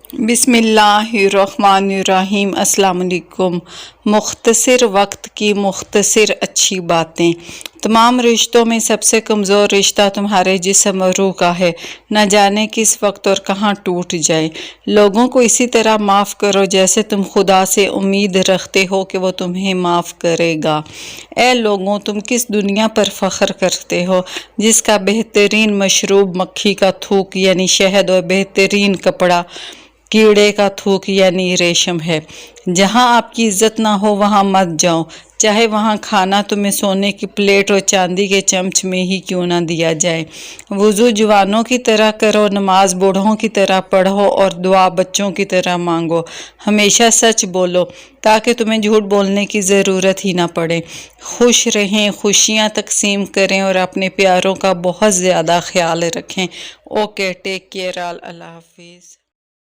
बिस्मिल्लाहिर्रहमानिर्रहीम। अस्सलाम वालेकुम। मुख्तसर वक्त की मुख्तसर अच्छी बातें। तमाम रिश्तों में सबसे कमज़ोर रिश्ता तुम्हारे जिस्म और रूह का है। न जाने किस वक्त और कहाँ टूट जाए। लोगों को इसी तरह माफ़ करो जैसे तुम खुदा से उम्मीद रखते हो कि वो तुम्हें माफ़ करेगा। ए लोगों, तुम किस दुनिया पर फ़ख्र करते हो जिसका बेहतरीन मशरूब मक्खी का थूक यानी शहद और बेहतरीन कपड़ा कीड़े का थूक यानी रेशम है। जहाँ आपकी इज्जत ना हो वहाँ मत जाओ, चाहे वहाँ खाना तुम्हें सोने की प्लेट और चांदी के चमच में ही क्यों ना दिया जाए। वुज़ू जवानों की तरह करो, नमाज बूढ़ों की तरह पढ़ो और दुआ बच्चों की तरह मांगो। हमेशा सच बोलो ताकि तुम्हें झूठ बोलने की ज़रूरत ही ना पड़े। खुश रहें, खुशियाँ तकसीम करें और अपने प्यारों का बहुत ज़्यादा ख्याल रखें। Okay, take care all. अल्लाह हाफिज़।